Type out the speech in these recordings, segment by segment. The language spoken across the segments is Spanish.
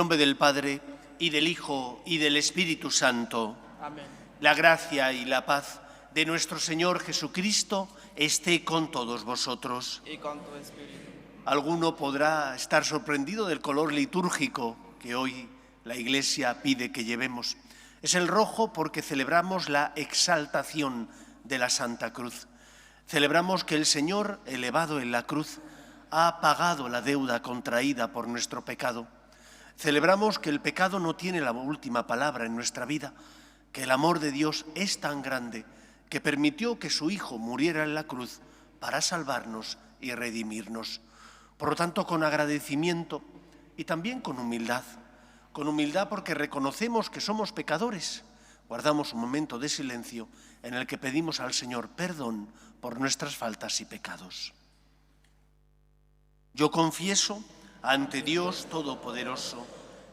nombre del Padre, y del Hijo, y del Espíritu Santo. Amén. La gracia y la paz de nuestro Señor Jesucristo esté con todos vosotros. Y con tu espíritu. Alguno podrá estar sorprendido del color litúrgico que hoy la Iglesia pide que llevemos. Es el rojo porque celebramos la exaltación de la Santa Cruz. Celebramos que el Señor, elevado en la cruz, ha pagado la deuda contraída por nuestro pecado. Celebramos que el pecado no tiene la última palabra en nuestra vida, que el amor de Dios es tan grande que permitió que su Hijo muriera en la cruz para salvarnos y redimirnos. Por lo tanto, con agradecimiento y también con humildad porque reconocemos que somos pecadores, guardamos un momento de silencio en el que pedimos al Señor perdón por nuestras faltas y pecados. Yo confieso ante Dios Todopoderoso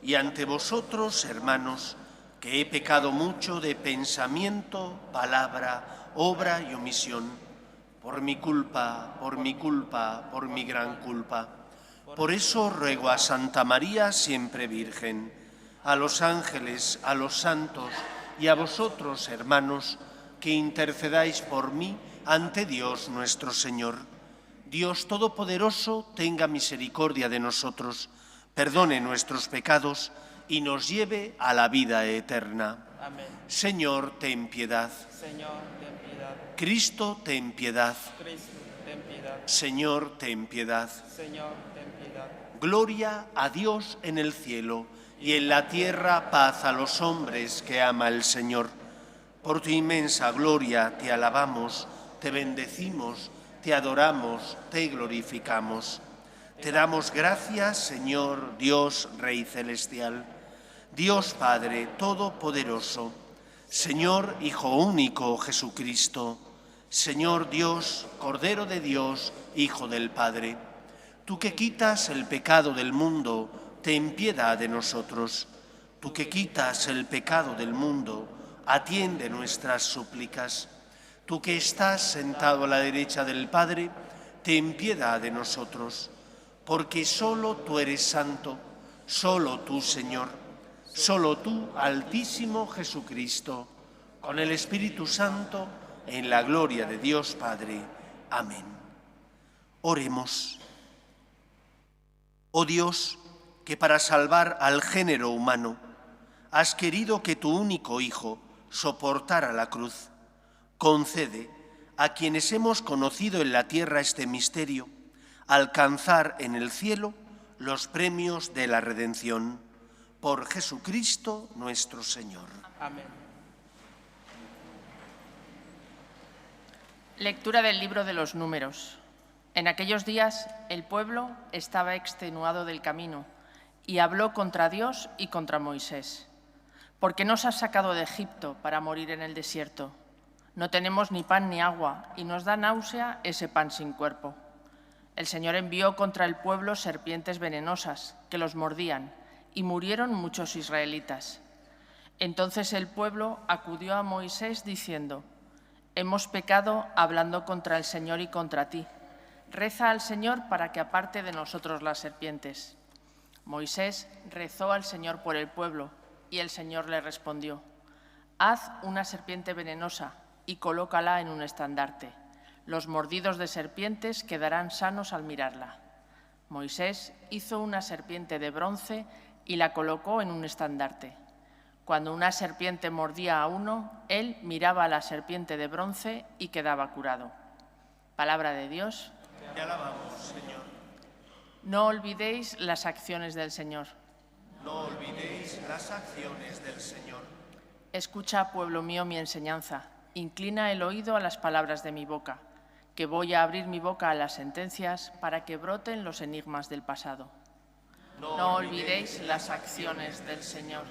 y ante vosotros, hermanos, que he pecado mucho de pensamiento, palabra, obra y omisión, por mi culpa, por mi gran culpa. Por eso ruego a Santa María, siempre Virgen, a los ángeles, a los santos y a vosotros, hermanos, que intercedáis por mí ante Dios nuestro Señor. Dios Todopoderoso tenga misericordia de nosotros, perdone nuestros pecados y nos lleve a la vida eterna. Amén. Señor, ten piedad. Señor, ten piedad. Cristo, ten piedad. Cristo, ten piedad. Señor, ten piedad. Señor, ten piedad. Gloria a Dios en el cielo y en la tierra paz a los hombres que ama el Señor. Por tu inmensa gloria te alabamos, te bendecimos, te adoramos, te glorificamos. Te damos gracias, Señor Dios Rey Celestial, Dios Padre Todopoderoso, Señor Hijo único Jesucristo, Señor Dios, Cordero de Dios, Hijo del Padre. Tú que quitas el pecado del mundo, ten piedad de nosotros. Tú que quitas el pecado del mundo, atiende nuestras súplicas. Tú que estás sentado a la derecha del Padre, ten piedad de nosotros. Porque solo tú eres santo, solo tú, Señor, solo tú, Altísimo Jesucristo, con el Espíritu Santo, en la gloria de Dios Padre. Amén. Oremos. Oh Dios, que para salvar al género humano has querido que tu único Hijo soportara la cruz, concede a quienes hemos conocido en la tierra este misterio alcanzar en el cielo los premios de la redención. Por Jesucristo nuestro Señor. Amén. Lectura del libro de los Números. En aquellos días el pueblo estaba extenuado del camino y habló contra Dios y contra Moisés. ¿Por qué nos has sacado de Egipto para morir en el desierto? No tenemos ni pan ni agua y nos da náusea ese pan sin cuerpo. El Señor envió contra el pueblo serpientes venenosas que los mordían y murieron muchos israelitas. Entonces el pueblo acudió a Moisés diciendo: hemos pecado hablando contra el Señor y contra ti. Reza al Señor para que aparte de nosotros las serpientes. Moisés rezó al Señor por el pueblo y el Señor le respondió: haz una serpiente venenosa y colócala en un estandarte. Los mordidos de serpientes quedarán sanos al mirarla. Moisés hizo una serpiente de bronce y la colocó en un estandarte. Cuando una serpiente mordía a uno, él miraba a la serpiente de bronce y quedaba curado. Palabra de Dios. Te alabamos, Señor. No olvidéis las acciones del Señor. No olvidéis las acciones del Señor. Escucha, pueblo mío, mi enseñanza. Inclina el oído a las palabras de mi boca, que voy a abrir mi boca a las sentencias para que broten los enigmas del pasado. No olvidéis las acciones del Señor.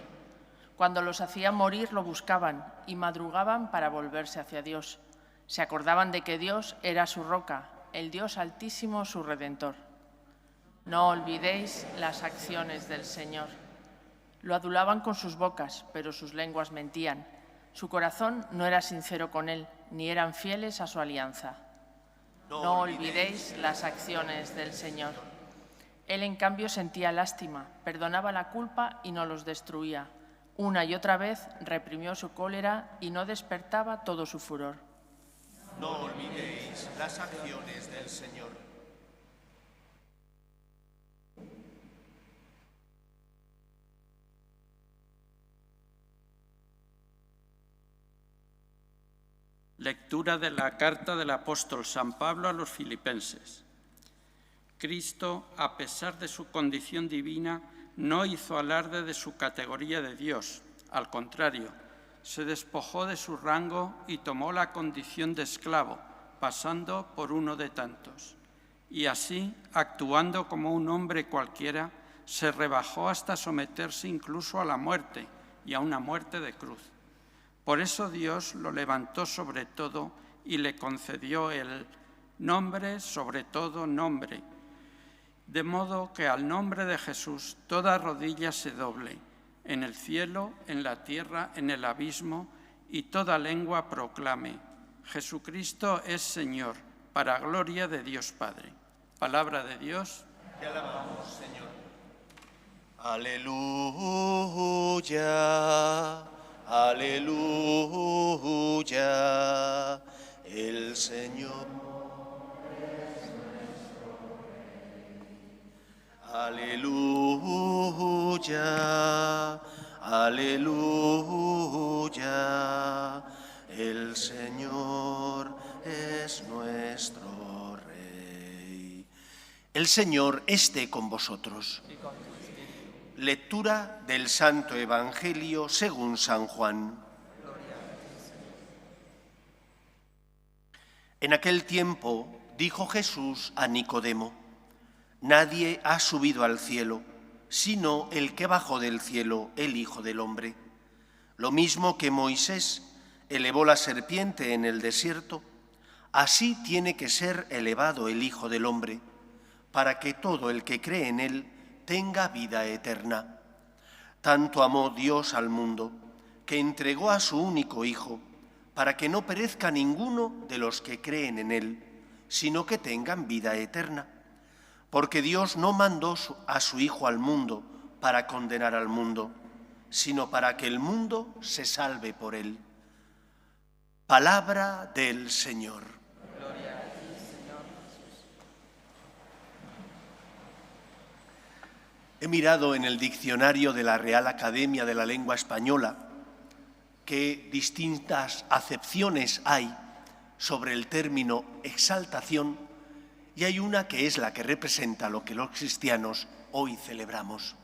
Cuando los hacía morir lo buscaban y madrugaban para volverse hacia Dios. Se acordaban de que Dios era su roca, el Dios Altísimo su Redentor. No olvidéis las acciones del Señor. Lo adulaban con sus bocas, pero sus lenguas mentían. Su corazón no era sincero con él, ni eran fieles a su alianza. No olvidéis las acciones del Señor. Él, en cambio, sentía lástima, perdonaba la culpa y no los destruía. Una y otra vez reprimió su cólera y no despertaba todo su furor. No olvidéis las acciones del Señor. Lectura de la carta del apóstol San Pablo a los Filipenses. Cristo, a pesar de su condición divina, no hizo alarde de su categoría de Dios. Al contrario, se despojó de su rango y tomó la condición de esclavo, pasando por uno de tantos. Y así, actuando como un hombre cualquiera, se rebajó hasta someterse incluso a la muerte, y a una muerte de cruz. Por eso Dios lo levantó sobre todo y le concedió el nombre sobre todo nombre, de modo que al nombre de Jesús toda rodilla se doble, en el cielo, en la tierra, en el abismo, y toda lengua proclame: Jesucristo es Señor, para gloria de Dios Padre. Palabra de Dios. Te alabamos, Señor. Aleluya, aleluya, el Señor es nuestro Rey. Aleluya, aleluya, el Señor es nuestro Rey. El Señor esté con vosotros. Lectura del Santo Evangelio según San Juan. En aquel tiempo dijo Jesús a Nicodemo: Nadie ha subido al cielo, sino el que bajó del cielo, el Hijo del Hombre. Lo mismo que Moisés elevó la serpiente en el desierto, así tiene que ser elevado el Hijo del Hombre, para que todo el que cree en él tenga vida eterna. Tanto amó Dios al mundo, que entregó a su único Hijo, para que no perezca ninguno de los que creen en él, sino que tengan vida eterna. Porque Dios no mandó a su Hijo al mundo para condenar al mundo, sino para que el mundo se salve por él. Palabra del Señor. Gloria a ti, Señor Jesús. He mirado en el diccionario de la Real Academia de la Lengua Española qué distintas acepciones hay sobre el término exaltación, y hay una que es la que representa lo que los cristianos hoy celebramos.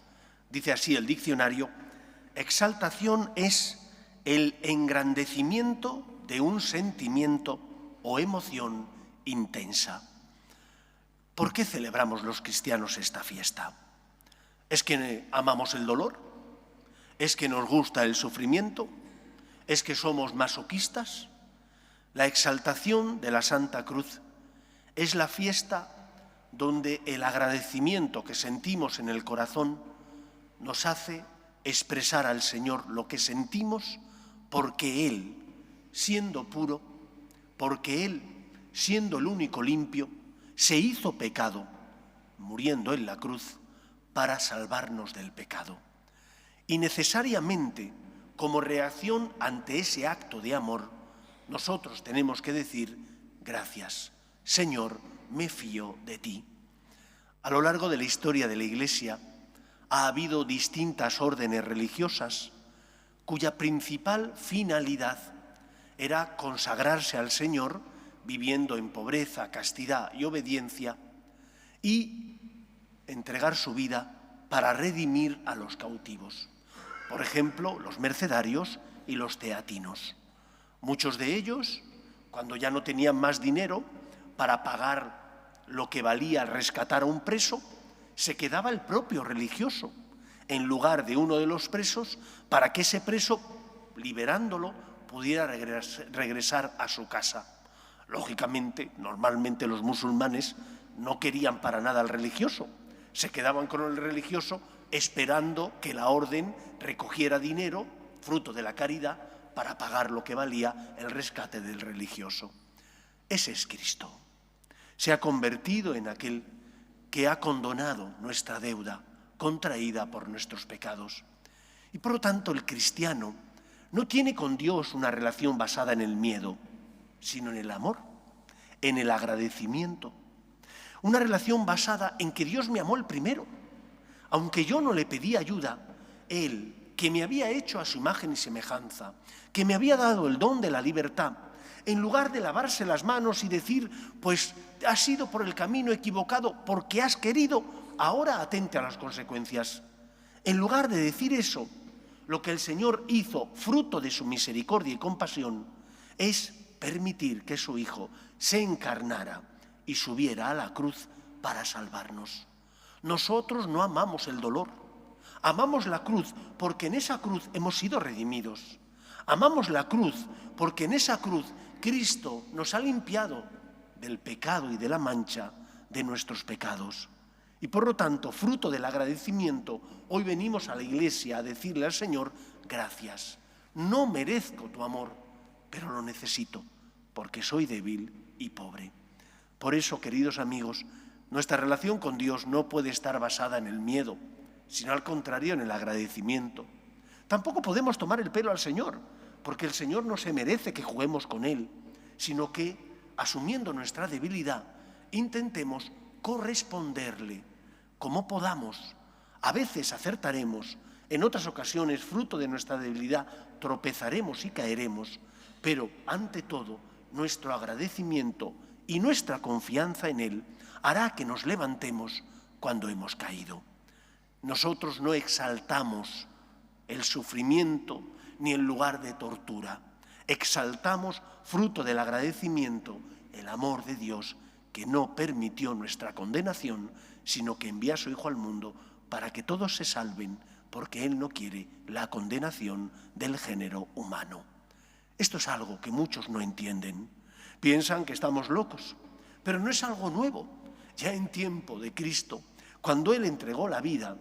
Dice así el diccionario: exaltación es el engrandecimiento de un sentimiento o emoción intensa. ¿Por qué celebramos los cristianos esta fiesta? ¿Es que amamos el dolor? ¿Es que nos gusta el sufrimiento? ¿Es que somos masoquistas? La exaltación de la Santa Cruz es la fiesta donde el agradecimiento que sentimos en el corazón nos hace expresar al Señor lo que sentimos, porque Él, siendo puro, porque Él, siendo el único limpio, se hizo pecado, muriendo en la cruz para salvarnos del pecado. Y necesariamente, como reacción ante ese acto de amor, nosotros tenemos que decir: gracias, Señor, me fío de ti. A lo largo de la historia de la Iglesia ha habido distintas órdenes religiosas cuya principal finalidad era consagrarse al Señor viviendo en pobreza, castidad y obediencia, y entregar su vida para redimir a los cautivos. Por ejemplo, los mercedarios y los teatinos. Muchos de ellos, cuando ya no tenían más dinero para pagar lo que valía rescatar a un preso, se quedaba el propio religioso en lugar de uno de los presos, para que ese preso, liberándolo, pudiera regresar a su casa. Lógicamente, normalmente los musulmanes no querían para nada al religioso, se quedaban con el religioso esperando que la orden recogiera dinero, fruto de la caridad, para pagar lo que valía el rescate del religioso. Ese es Cristo. Se ha convertido en aquel que ha condonado nuestra deuda contraída por nuestros pecados. Y por lo tanto el cristiano no tiene con Dios una relación basada en el miedo, sino en el amor, en el agradecimiento. Una relación basada en que Dios me amó el primero. Aunque yo no le pedí ayuda, Él, que me había hecho a su imagen y semejanza, que me había dado el don de la libertad, en lugar de lavarse las manos y decir, pues has ido por el camino equivocado porque has querido, ahora atente a las consecuencias. En lugar de decir eso, lo que el Señor hizo, fruto de su misericordia y compasión, es permitir que su Hijo se encarnara y subiera a la cruz para salvarnos. Nosotros no amamos el dolor, amamos la cruz porque en esa cruz hemos sido redimidos. Amamos la cruz porque en esa cruz Cristo nos ha limpiado del pecado y de la mancha de nuestros pecados. Y por lo tanto, fruto del agradecimiento, hoy venimos a la iglesia a decirle al Señor, gracias. No merezco tu amor, pero lo necesito, porque soy débil y pobre. Por eso, queridos amigos, nuestra relación con Dios no puede estar basada en el miedo, sino al contrario, en el agradecimiento. Tampoco podemos tomar el pelo al Señor, porque el Señor no se merece que juguemos con Él, sino que, asumiendo nuestra debilidad, intentemos corresponderle como podamos. A veces acertaremos, en otras ocasiones, fruto de nuestra debilidad, tropezaremos y caeremos, pero, ante todo, nuestro agradecimiento y nuestra confianza en Él hará que nos levantemos cuando hemos caído. Nosotros no exaltamos el sufrimiento ni el lugar de tortura. Exaltamos, fruto del agradecimiento, el amor de Dios que no permitió nuestra condenación, sino que envía a su Hijo al mundo para que todos se salven, porque Él no quiere la condenación del género humano. Esto es algo que muchos no entienden. Piensan que estamos locos, pero no es algo nuevo. Ya en tiempo de Cristo, cuando Él entregó la vida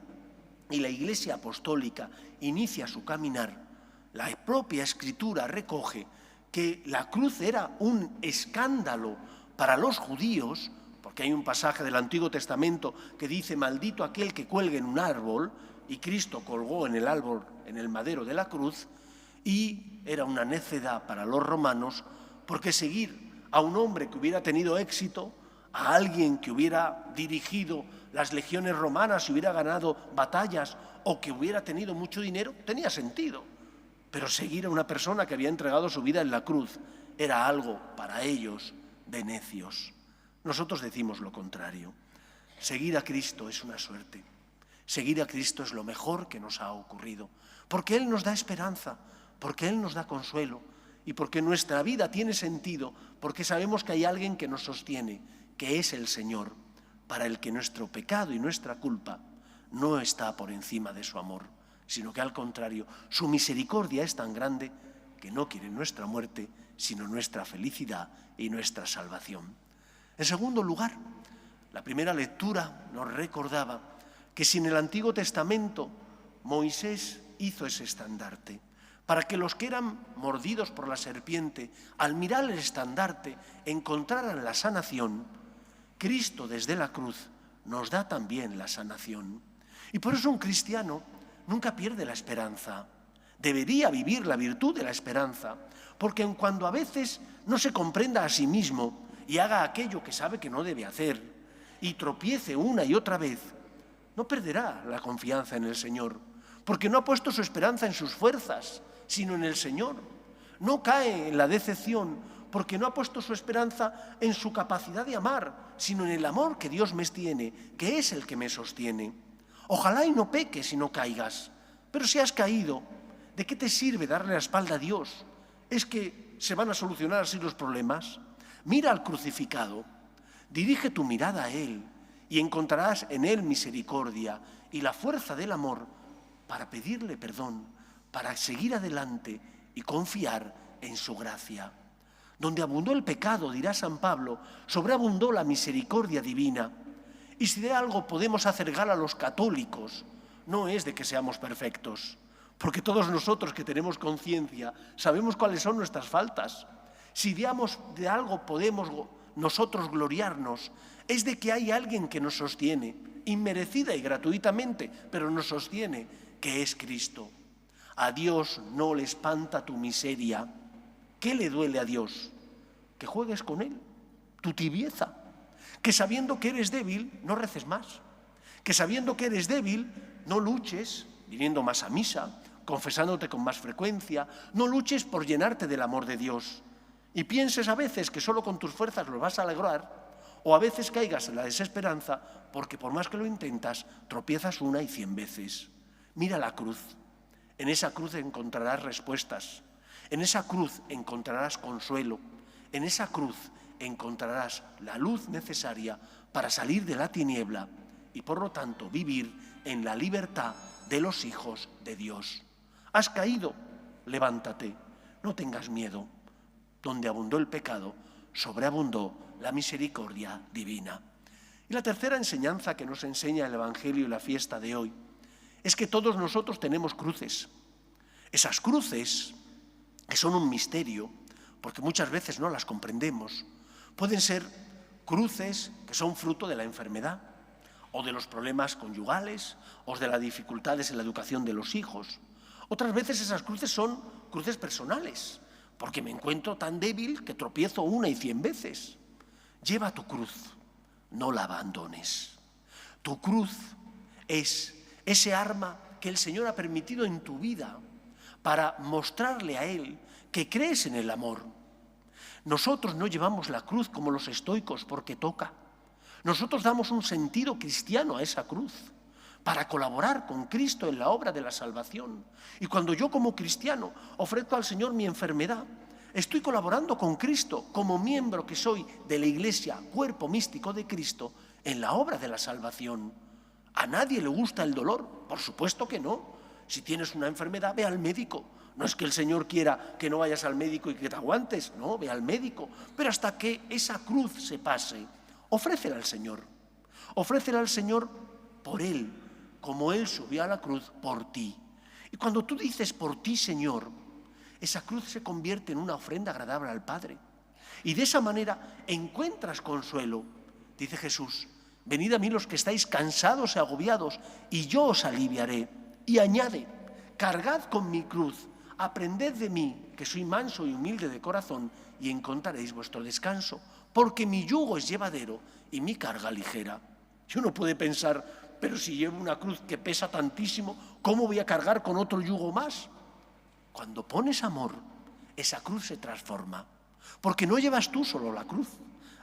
y la Iglesia apostólica inicia su caminar, la propia Escritura recoge que la cruz era un escándalo para los judíos, porque hay un pasaje del Antiguo Testamento que dice, maldito aquel que cuelgue en un árbol, y Cristo colgó en el árbol, en el madero de la cruz, y era una necedad para los romanos, porque seguir a un hombre que hubiera tenido éxito, a alguien que hubiera dirigido las legiones romanas y hubiera ganado batallas, o que hubiera tenido mucho dinero, tenía sentido. Pero seguir a una persona que había entregado su vida en la cruz era algo para ellos de necios. Nosotros decimos lo contrario. Seguir a Cristo es una suerte. Seguir a Cristo es lo mejor que nos ha ocurrido, porque Él nos da esperanza, porque Él nos da consuelo y porque nuestra vida tiene sentido, porque sabemos que hay alguien que nos sostiene, que es el Señor, para el que nuestro pecado y nuestra culpa no está por encima de su amor, sino que al contrario, su misericordia es tan grande que no quiere nuestra muerte, sino nuestra felicidad y nuestra salvación. En segundo lugar, la primera lectura nos recordaba que si en el Antiguo Testamento Moisés hizo ese estandarte, para que los que eran mordidos por la serpiente, al mirar el estandarte, encontraran la sanación, Cristo desde la cruz nos da también la sanación. Y por eso un cristiano nunca pierde la esperanza. Debería vivir la virtud de la esperanza, porque aun cuando a veces no se comprenda a sí mismo y haga aquello que sabe que no debe hacer, y tropiece una y otra vez, no perderá la confianza en el Señor, porque no ha puesto su esperanza en sus fuerzas, sino en el Señor. No cae en la decepción, porque no ha puesto su esperanza en su capacidad de amar, sino en el amor que Dios me tiene, que es el que me sostiene. Ojalá y no peques y no caigas, pero si has caído, ¿de qué te sirve darle la espalda a Dios? ¿Es que se van a solucionar así los problemas? Mira al crucificado, dirige tu mirada a Él y encontrarás en Él misericordia y la fuerza del amor para pedirle perdón, para seguir adelante y confiar en su gracia. Donde abundó el pecado, dirá San Pablo, sobreabundó la misericordia divina. Y si de algo podemos hacer gala a los católicos, no es de que seamos perfectos, porque todos nosotros que tenemos conciencia sabemos cuáles son nuestras faltas. Si de algo podemos nosotros gloriarnos es de que hay alguien que nos sostiene, inmerecida y gratuitamente, pero nos sostiene, que es Cristo. A Dios no le espanta tu miseria. ¿Qué le duele a Dios? Que juegues con Él, tu tibieza. Que sabiendo que eres débil, no reces más. Que sabiendo que eres débil, no luches, viniendo más a misa, confesándote con más frecuencia, no luches por llenarte del amor de Dios. Y pienses a veces que solo con tus fuerzas lo vas a lograr, o a veces caigas en la desesperanza, porque por más que lo intentas, tropiezas 1 y 100 veces. Mira la cruz. En esa cruz encontrarás respuestas. En esa cruz encontrarás consuelo. En esa cruz encontrarás la luz necesaria para salir de la tiniebla y, por lo tanto, vivir en la libertad de los hijos de Dios. ¿Has caído? Levántate. No tengas miedo. Donde abundó el pecado, sobreabundó la misericordia divina. Y la tercera enseñanza que nos enseña el Evangelio y la fiesta de hoy es que todos nosotros tenemos cruces. Esas cruces, que son un misterio, porque muchas veces no las comprendemos, pueden ser cruces que son fruto de la enfermedad, o de los problemas conyugales, o de las dificultades en la educación de los hijos. Otras veces esas cruces son cruces personales, porque me encuentro tan débil que tropiezo 1 y 100 veces. Lleva tu cruz, no la abandones. Tu cruz es ese arma que el Señor ha permitido en tu vida para mostrarle a Él que crees en el amor. Nosotros no llevamos la cruz como los estoicos porque toca. Nosotros damos un sentido cristiano a esa cruz para colaborar con Cristo en la obra de la salvación. Y cuando yo como cristiano ofrezco al Señor mi enfermedad, estoy colaborando con Cristo como miembro que soy de la Iglesia, cuerpo místico de Cristo, en la obra de la salvación. ¿A nadie le gusta el dolor? Por supuesto que no. Si tienes una enfermedad, ve al médico. No es que el Señor quiera que no vayas al médico y que te aguantes, no, ve al médico. Pero hasta que esa cruz se pase, ofrécela al Señor. Ofrécela al Señor por Él, como Él subió a la cruz por ti. Y cuando tú dices por ti, Señor, esa cruz se convierte en una ofrenda agradable al Padre. Y de esa manera encuentras consuelo. Dice Jesús, venid a mí los que estáis cansados y agobiados, y yo os aliviaré. Y añade, cargad con mi cruz, aprended de mí, que soy manso y humilde de corazón, y encontraréis vuestro descanso, porque mi yugo es llevadero y mi carga ligera. Y uno puede pensar, pero si llevo una cruz que pesa tantísimo, ¿cómo voy a cargar con otro yugo más? Cuando pones amor, esa cruz se transforma, porque no llevas tú solo la cruz.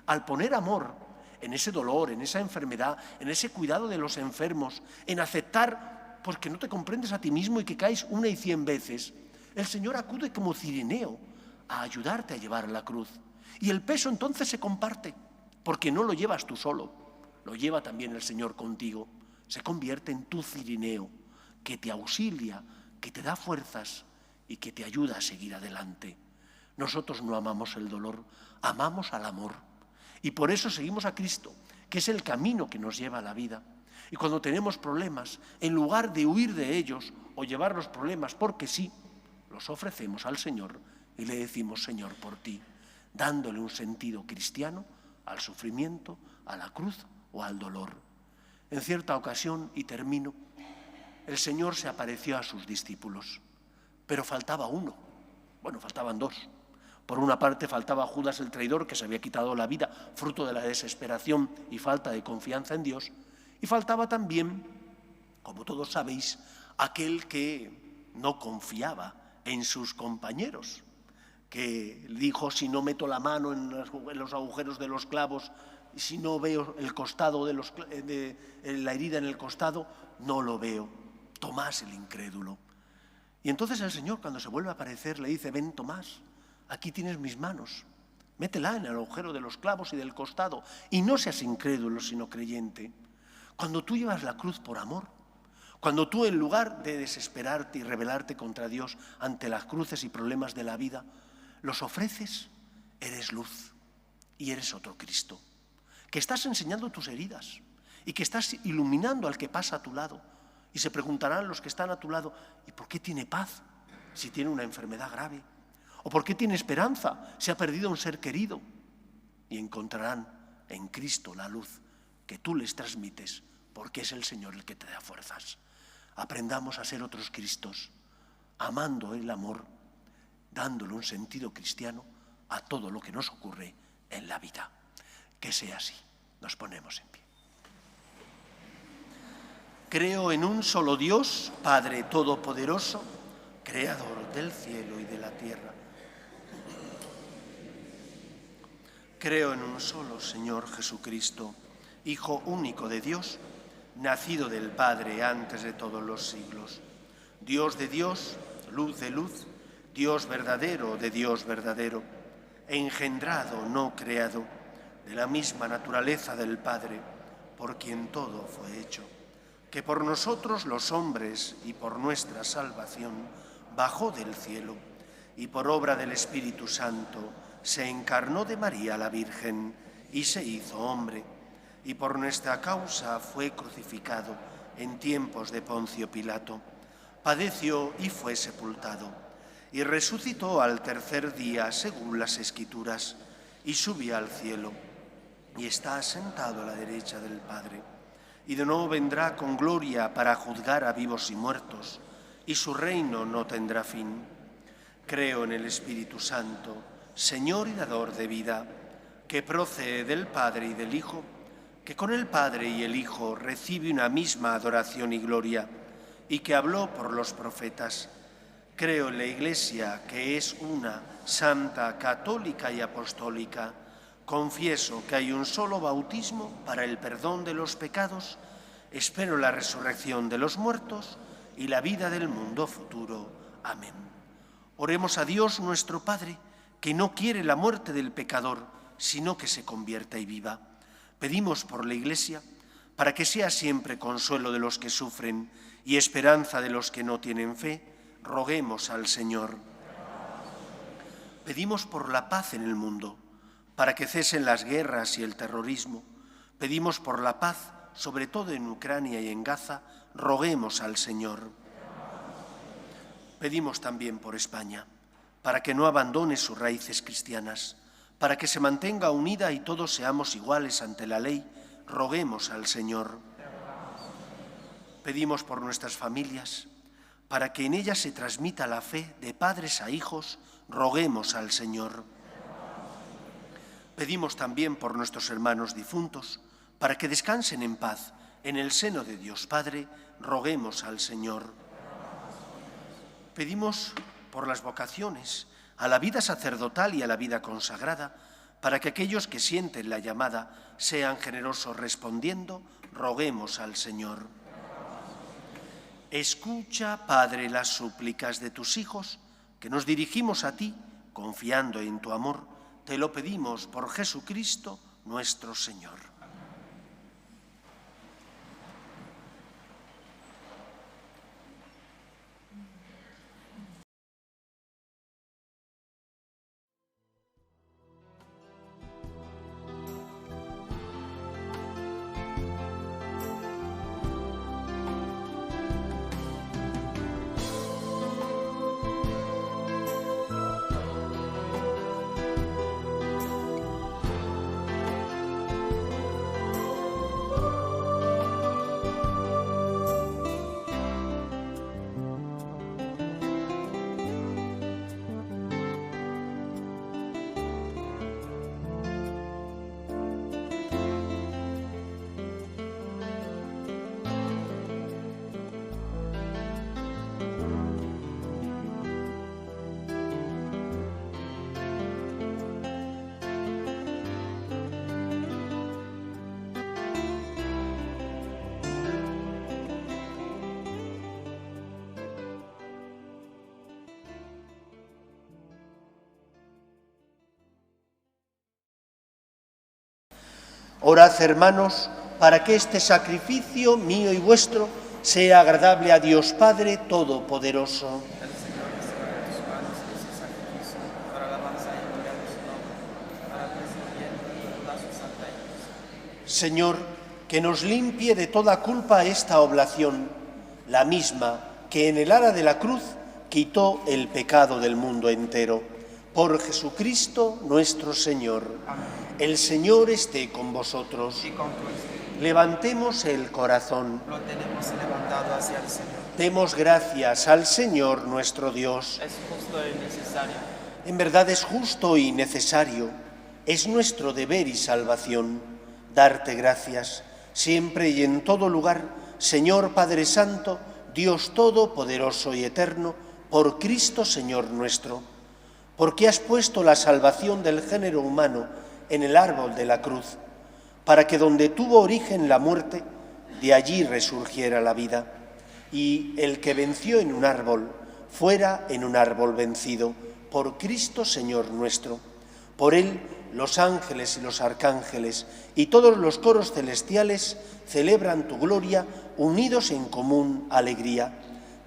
Al poner amor en ese dolor, en esa enfermedad, en ese cuidado de los enfermos, en aceptar pues que no te comprendes a ti mismo y que caes 1 y 100 veces, el Señor acude como cirineo a ayudarte a llevar la cruz. Y el peso entonces se comparte, porque no lo llevas tú solo, lo lleva también el Señor contigo. Se convierte en tu cirineo, que te auxilia, que te da fuerzas y que te ayuda a seguir adelante. Nosotros no amamos el dolor, amamos al amor. Y por eso seguimos a Cristo, que es el camino que nos lleva a la vida. Y cuando tenemos problemas, en lugar de huir de ellos o llevar los problemas porque sí, los ofrecemos al Señor y le decimos, Señor, por ti, dándole un sentido cristiano al sufrimiento, a la cruz o al dolor. En cierta ocasión, y termino, el Señor se apareció a sus discípulos, pero faltaba uno. Bueno, faltaban 2. Por una parte faltaba Judas el traidor, que se había quitado la vida, fruto de la desesperación y falta de confianza en Dios. Y faltaba también, como todos sabéis, aquel que no confiaba en sus compañeros, que dijo, si no meto la mano en los agujeros de los clavos, si no veo el costado de la herida en el costado, no lo veo. Tomás el incrédulo. Y entonces el Señor, cuando se vuelve a aparecer, le dice, ven Tomás, aquí tienes mis manos, métela en el agujero de los clavos y del costado, y no seas incrédulo, sino creyente. Cuando tú llevas la cruz por amor, cuando tú en lugar de desesperarte y rebelarte contra Dios ante las cruces y problemas de la vida, los ofreces, eres luz y eres otro Cristo, que estás enseñando tus heridas y que estás iluminando al que pasa a tu lado. Y se preguntarán los que están a tu lado, ¿y por qué tiene paz si tiene una enfermedad grave? ¿O por qué tiene esperanza si ha perdido un ser querido? y encontrarán en Cristo la luz que tú les transmites, porque es el Señor el que te da fuerzas. Aprendamos a ser otros Cristos, amando el amor, dándole un sentido cristiano a todo lo que nos ocurre en la vida. Que sea así. Nos ponemos en pie. Creo en un solo Dios, Padre Todopoderoso, Creador del cielo y de la tierra. Creo en un solo Señor Jesucristo, Hijo único de Dios, nacido del Padre antes de todos los siglos. Dios de Dios, luz de luz, Dios verdadero de Dios verdadero, engendrado, no creado, de la misma naturaleza del Padre, por quien todo fue hecho, que por nosotros los hombres y por nuestra salvación bajó del cielo y por obra del Espíritu Santo se encarnó de María la Virgen y se hizo hombre, y por nuestra causa fue crucificado en tiempos de Poncio Pilato, padeció y fue sepultado, y resucitó al tercer día según las Escrituras, y subió al cielo, y está sentado a la derecha del Padre, y de nuevo vendrá con gloria para juzgar a vivos y muertos, y su reino no tendrá fin. Creo en el Espíritu Santo, Señor y dador de vida, que procede del Padre y del Hijo, que con el Padre y el Hijo recibe una misma adoración y gloria, y que habló por los profetas. Creo en la Iglesia, que es una, santa, católica y apostólica. Confieso que hay un solo bautismo para el perdón de los pecados. Espero la resurrección de los muertos y la vida del mundo futuro. Amén. Oremos a Dios nuestro Padre, que no quiere la muerte del pecador, sino que se convierta y viva. Pedimos por la Iglesia, para que sea siempre consuelo de los que sufren y esperanza de los que no tienen fe, roguemos al Señor. Pedimos por la paz en el mundo, para que cesen las guerras y el terrorismo. Pedimos por la paz, sobre todo en Ucrania y en Gaza, roguemos al Señor. Pedimos también por España, para que no abandone sus raíces cristianas, para que se mantenga unida y todos seamos iguales ante la ley, roguemos al Señor. Pedimos por nuestras familias, para que en ellas se transmita la fe de padres a hijos, roguemos al Señor. Pedimos también por nuestros hermanos difuntos, para que descansen en paz en el seno de Dios Padre, roguemos al Señor. Pedimos por las vocaciones a la vida sacerdotal y a la vida consagrada, para que aquellos que sienten la llamada sean generosos respondiendo, roguemos al Señor. Escucha, Padre, las súplicas de tus hijos, que nos dirigimos a ti, confiando en tu amor. Te lo pedimos por Jesucristo, nuestro Señor. Orad, hermanos, para que este sacrificio mío y vuestro sea agradable a Dios Padre Todopoderoso. El Señor reciba de tus manos ese sacrificio para alabanza y gloria de su nombre, para que se oriente y toda su santa Iglesia. Señor, que nos limpie de toda culpa esta oblación, la misma que en el ara de la cruz quitó el pecado del mundo entero, Por Jesucristo nuestro Señor. El Señor esté con vosotros. Y con tu espíritu. Levantemos el corazón. Lo tenemos levantado hacia el Señor. Demos gracias al Señor nuestro Dios. Es justo y necesario. En verdad es justo y necesario. Es nuestro deber y salvación darte gracias siempre y en todo lugar, Señor Padre Santo, Dios Todopoderoso y Eterno, por Cristo Señor nuestro, porque has puesto la salvación del género humano en el árbol de la cruz, para que donde tuvo origen la muerte, de allí resurgiera la vida, y el que venció en un árbol fuera en un árbol vencido, por Cristo Señor nuestro. Por él los ángeles y los arcángeles y todos los coros celestiales celebran tu gloria, unidos en común alegría.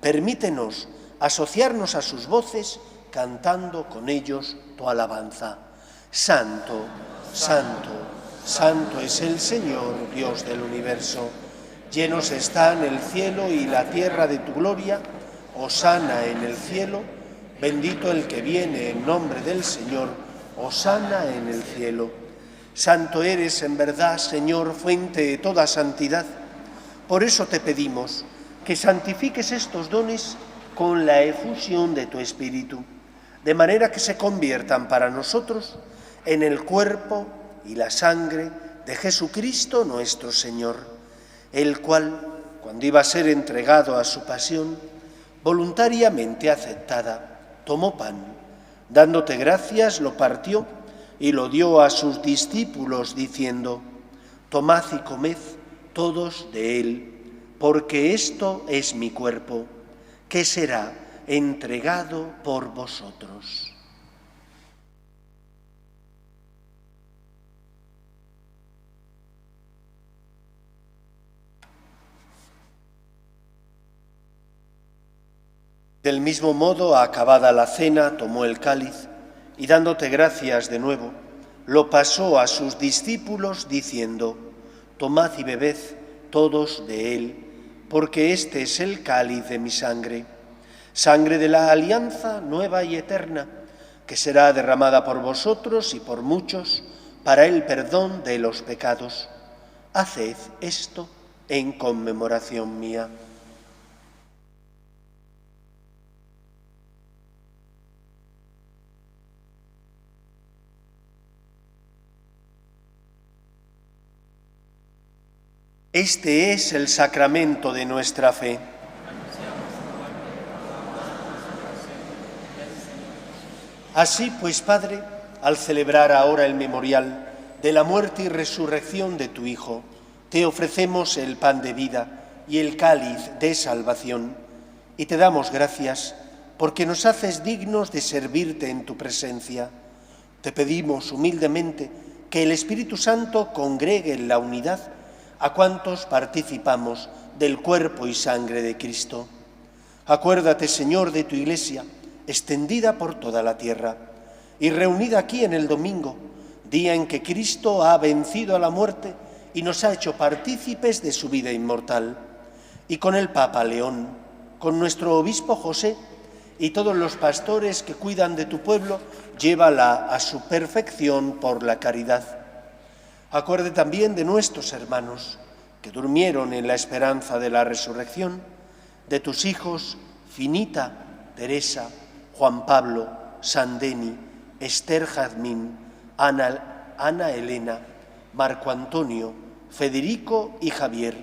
Permítenos asociarnos a sus voces, cantando con ellos tu alabanza. Santo, santo, santo es el Señor, Dios del universo. Llenos están el cielo y la tierra de tu gloria. Hosana en el cielo. Bendito el que viene en nombre del Señor. Hosana en el cielo. Santo eres en verdad, Señor, fuente de toda santidad. Por eso te pedimos que santifiques estos dones con la efusión de tu Espíritu, de manera que se conviertan para nosotros en el cuerpo y la sangre de Jesucristo nuestro Señor, el cual, cuando iba a ser entregado a su pasión, voluntariamente aceptada, tomó pan. Dándote gracias, lo partió y lo dio a sus discípulos, diciendo: tomad y comed todos de él, porque esto es mi cuerpo, que será entregado por vosotros. Del mismo modo, acabada la cena, tomó el cáliz y, dándote gracias de nuevo, lo pasó a sus discípulos, diciendo: tomad y bebed todos de él, porque este es el cáliz de mi sangre, sangre de la alianza nueva y eterna, que será derramada por vosotros y por muchos para el perdón de los pecados. Haced esto en conmemoración mía. Este es el sacramento de nuestra fe. Así pues, Padre, al celebrar ahora el memorial de la muerte y resurrección de tu Hijo, te ofrecemos el pan de vida y el cáliz de salvación, y te damos gracias porque nos haces dignos de servirte en tu presencia. Te pedimos humildemente que el Espíritu Santo congregue en la unidad a cuantos participamos del cuerpo y sangre de Cristo. Acuérdate, Señor, de tu Iglesia, extendida por toda la tierra, y reunida aquí en el domingo, día en que Cristo ha vencido a la muerte y nos ha hecho partícipes de su vida inmortal. Y con el Papa León, con nuestro obispo José y todos los pastores que cuidan de tu pueblo, llévala a su perfección por la caridad. Acuerde también de nuestros hermanos que durmieron en la esperanza de la resurrección, de tus hijos Finita, Teresa, Juan Pablo, Sandeni, Esther Jazmín, Ana Elena, Marco Antonio, Federico y Javier,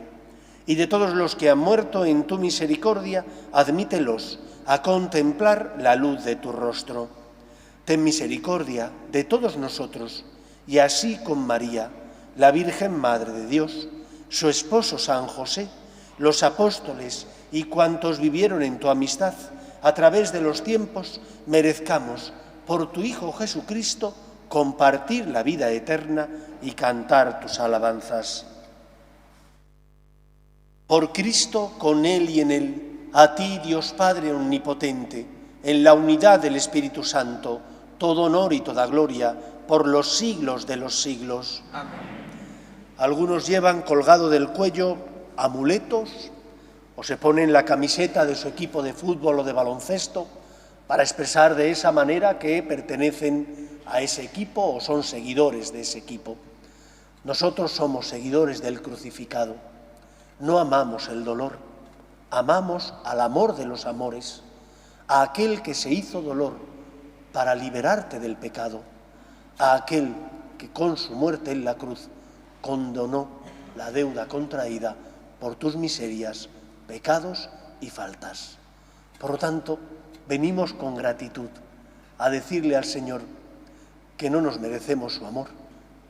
y de todos los que han muerto en tu misericordia, admítelos a contemplar la luz de tu rostro. Ten misericordia de todos nosotros, y así con María, la Virgen Madre de Dios, su esposo San José, los apóstoles y cuantos vivieron en tu amistad a través de los tiempos, merezcamos, por tu Hijo Jesucristo, compartir la vida eterna y cantar tus alabanzas. Por Cristo, con Él y en Él, a ti, Dios Padre omnipotente, en la unidad del Espíritu Santo, todo honor y toda gloria, por los siglos de los siglos. Amén. Algunos llevan colgado del cuello amuletos o se ponen la camiseta de su equipo de fútbol o de baloncesto para expresar de esa manera que pertenecen a ese equipo o son seguidores de ese equipo. Nosotros somos seguidores del crucificado. No amamos el dolor, amamos al amor de los amores, a aquel que se hizo dolor para liberarte del pecado, a aquel que con su muerte en la cruz condonó la deuda contraída por tus miserias, pecados y faltas. Por lo tanto, venimos con gratitud a decirle al Señor que no nos merecemos su amor,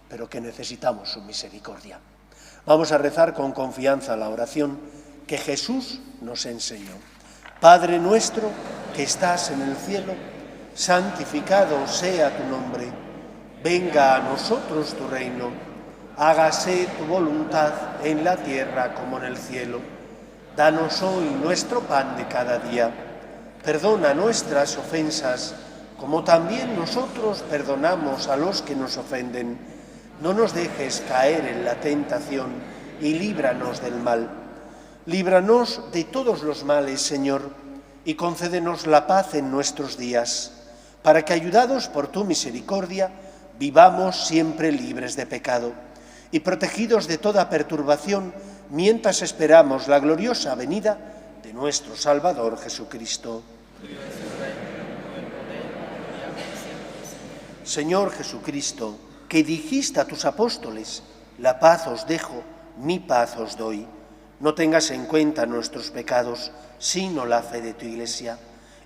pero que necesitamos su misericordia. Vamos a rezar con confianza la oración que Jesús nos enseñó. Padre nuestro que estás en el cielo, santificado sea tu nombre. Venga a nosotros tu reino. Hágase tu voluntad en la tierra como en el cielo. Danos hoy nuestro pan de cada día. Perdona nuestras ofensas, como también nosotros perdonamos a los que nos ofenden. No nos dejes caer en la tentación y líbranos del mal. Líbranos de todos los males, Señor, y concédenos la paz en nuestros días, para que, ayudados por tu misericordia, vivamos siempre libres de pecado y protegidos de toda perturbación, mientras esperamos la gloriosa venida de nuestro Salvador Jesucristo. Señor Jesucristo, que dijiste a tus apóstoles, la paz os dejo, mi paz os doy. No tengas en cuenta nuestros pecados, sino la fe de tu Iglesia,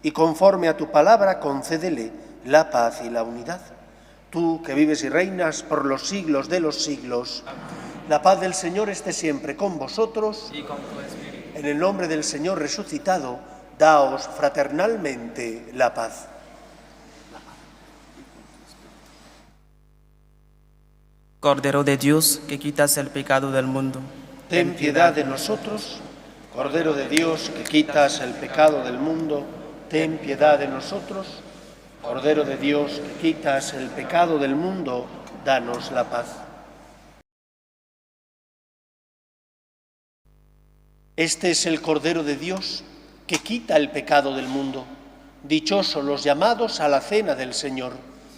y conforme a tu palabra concédele la paz y la unidad. Tú que vives y reinas por los siglos de los siglos, la paz del Señor esté siempre con vosotros. Y con tu espíritu. En el nombre del Señor resucitado, daos fraternalmente la paz. Cordero de Dios, que quitas el pecado del mundo, Ten piedad de nosotros. Cordero de Dios, que quitas el pecado del mundo, ten piedad de nosotros. Cordero de Dios, que quitas el pecado del mundo, danos la paz. Este es el Cordero de Dios, que quita el pecado del mundo. Dichosos los llamados a la cena del Señor.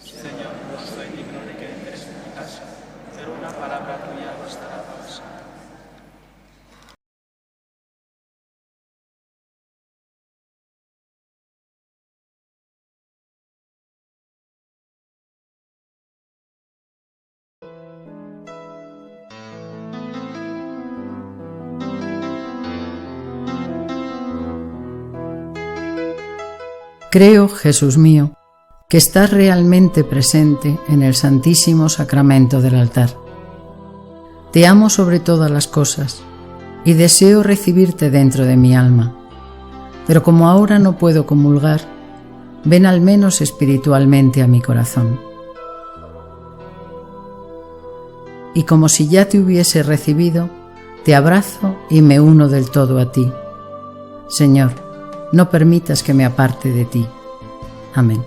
Señor, no soy digno de que entres en mi casa, pero una palabra tuya bastará para sanar. Creo, Jesús mío, que estás realmente presente en el Santísimo Sacramento del altar. Te amo sobre todas las cosas y deseo recibirte dentro de mi alma, pero como ahora no puedo comulgar, ven al menos espiritualmente a mi corazón. Y como si ya te hubiese recibido, te abrazo y me uno del todo a ti. Señor, no permitas que me aparte de ti. Amén.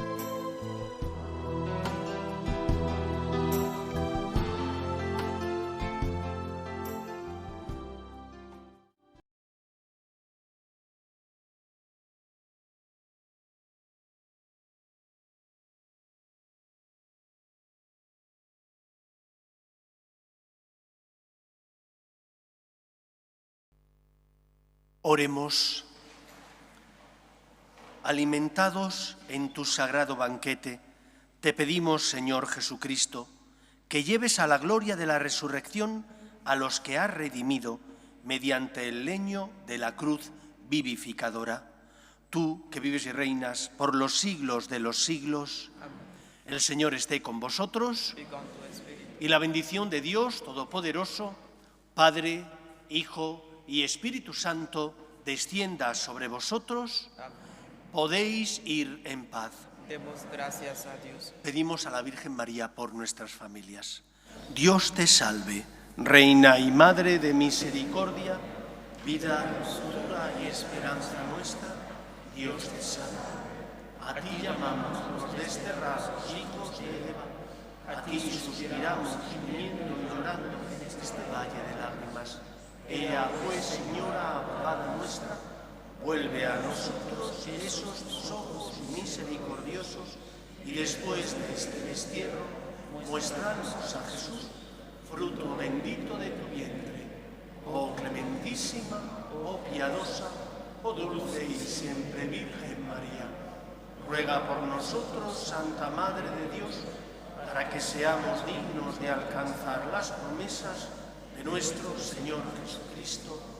Oremos. Alimentados en tu sagrado banquete, te pedimos, Señor Jesucristo, que lleves a la gloria de la resurrección a los que has redimido mediante el leño de la cruz vivificadora. Tú, que vives y reinas por los siglos de los siglos, el Señor esté con vosotros Y con tu espíritu. y la bendición de Dios Todopoderoso, Padre, Hijo y Espíritu Santo, descienda sobre vosotros. Podéis ir en paz. Demos gracias a Dios. Pedimos a la Virgen María por nuestras familias. Dios te salve, Reina y Madre de misericordia, vida, dulzura y esperanza nuestra. Dios te salve. A ti llamamos los desterrados hijos de Eva. A ti suspiramos, gimiendo y llorando en este valle de lágrimas. Ea pues, Señora, abogada nuestra, Vuelve a nosotros esos tus ojos misericordiosos y después de este destierro, muéstranos a Jesús, fruto bendito de tu vientre. Oh clementísima, oh piadosa, oh dulce y siempre Virgen María, ruega por nosotros, Santa Madre de Dios, para que seamos dignos de alcanzar las promesas de nuestro Señor Jesucristo.